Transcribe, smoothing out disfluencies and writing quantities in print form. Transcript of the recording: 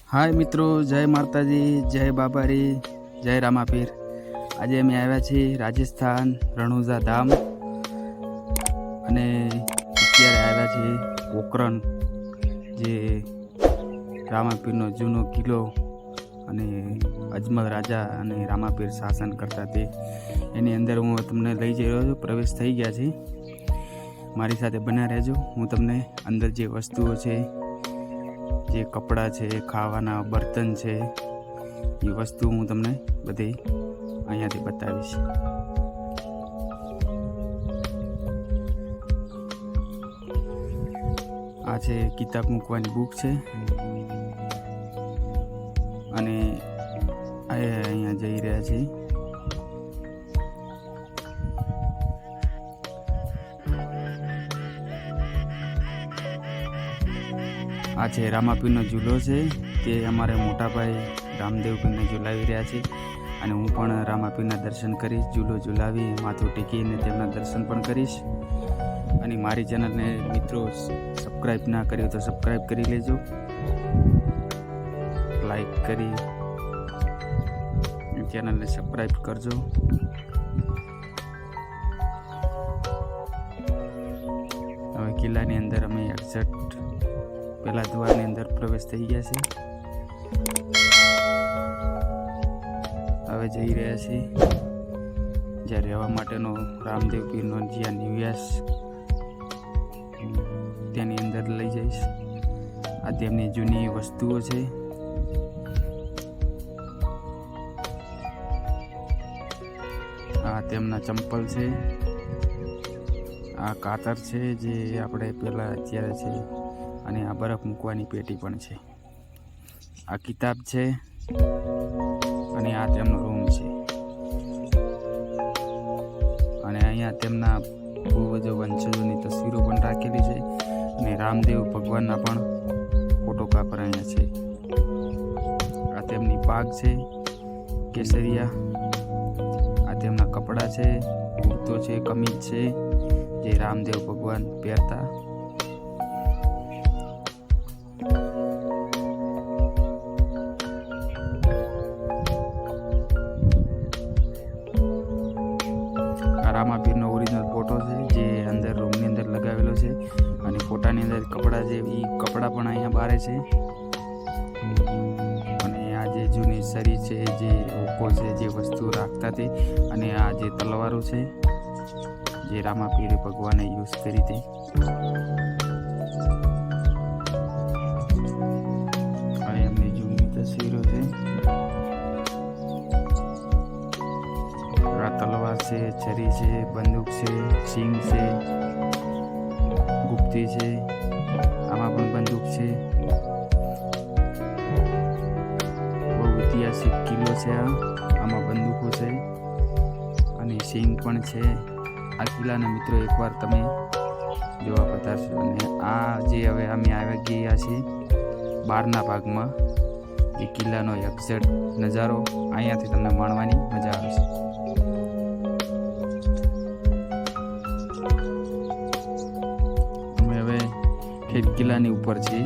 હાય મિત્રો, જય માતાજી, જય બાબારી, જય રામાપીર। આજે અમે આવ્યા છીએ રાજસ્થાન રણુજા ધામ અને અત્યારે આવ્યા છીએ પોખરણ, જે રામાપીરનો જૂનો કિલ્લો અને અજમલ રાજા અને રામાપીર શાસન કરતા તે એની અંદર હું તમને લઈ જઈ રહ્યો છું। પ્રવેશ થઈ ગયા છે, મારી સાથે બન્યા રહેજો। હું તમને અંદર જે વસ્તુઓ છે, જે કપડાં છે, ખાવાના બર્તન છે, એ વસ્તુ હું તમને બધી અહીંયાથી બતાવીશ। આ છે કિતાબ મૂકવાની બુક છે અને અહીંયા જઈ રહ્યા છીએ। આ છે રામાપીરનો ઝૂલો છે, તે અમારે મોટાભાઈ રામદેવપીરને ઝૂલાવી રહ્યા છે અને હું પણ રામાપીરના દર્શન કરીશ। ઝૂલો ઝૂલાવી માથું ટેકીને તેમના દર્શન પણ કરીશ। અને મારી ચેનલને મિત્રો સબસ્ક્રાઈબ ના કરી તો સબસ્ક્રાઈબ કરી લેજો, લાઈક કરી ચેનલને સબસ્ક્રાઈબ કરજો। હવે કિલ્લાની અંદર અમે એક્ઝેક્ટ પહેલા દ્વારની અંદર પ્રવેશ થઈ ગયા છે। હવે જઈ રહ્યા છીએ જ્યાં રહેવા માટેનો રામદેવ પીરનો જ્યાં નિવાસ, તેની અંદર લઈ જઈશ। આ તેમની જૂની વસ્તુઓ છે। આ તેમના ચંપલ છે, આ કાતર છે જે આપણે પહેલાં અત્યારે છે, અને આ બરફ મૂકવાની પેટી પણ છે। આ કિતાબ છે અને આ તેમનો રૂમ છે। અને અહીંયા તેમના પૂર્વજો વંશજોની તસવીરો પણ રાખેલી છે અને રામદેવ ભગવાનના પણ ફોટોગ્રાફર અહીંયા છે। આ તેમની પાગ છે કેસરિયા, આ તેમના કપડાં છે, કુર્તો છે, કમીજ છે જે રામદેવ ભગવાન પહેરતા। રામાપીરનો ઓરિજિનલ ફોટો છે જે અંદર રૂમની અંદર લગાવેલો છે અને ફોટાની અંદર કપડાં છે, એ કપડાં પણ અહીંયા બારે છે। અને આ જે જૂની સરી છે, જે ઓકો છે, જે વસ્તુ રાખતા તે, અને આ જે તલવારો છે જે રામાપીરે ભગવાને યુઝ કરી તે। અને એમની જૂની તસવીરો છે। તલવાર છે, છરી છે, બંદૂક છે, સિંગ છે, ગુપ્તી છે, આમાં પણ બંદૂક છે। બહુ ઐતિહાસિક કિલ્લો છે આમાં બંદૂકો છે અને સિંગ પણ છે। આ કિલ્લાના મિત્રો એકવાર તમે જોવા પધારશો। અને આ જે હવે અમે આવી ગયા છીએ બહારના ભાગમાં, એ કિલ્લાનો એક્ઝેક્ટ નજારો અહીંયાથી તમને માણવાની મજા આવશે। કિલ્લાની ઉપર છે।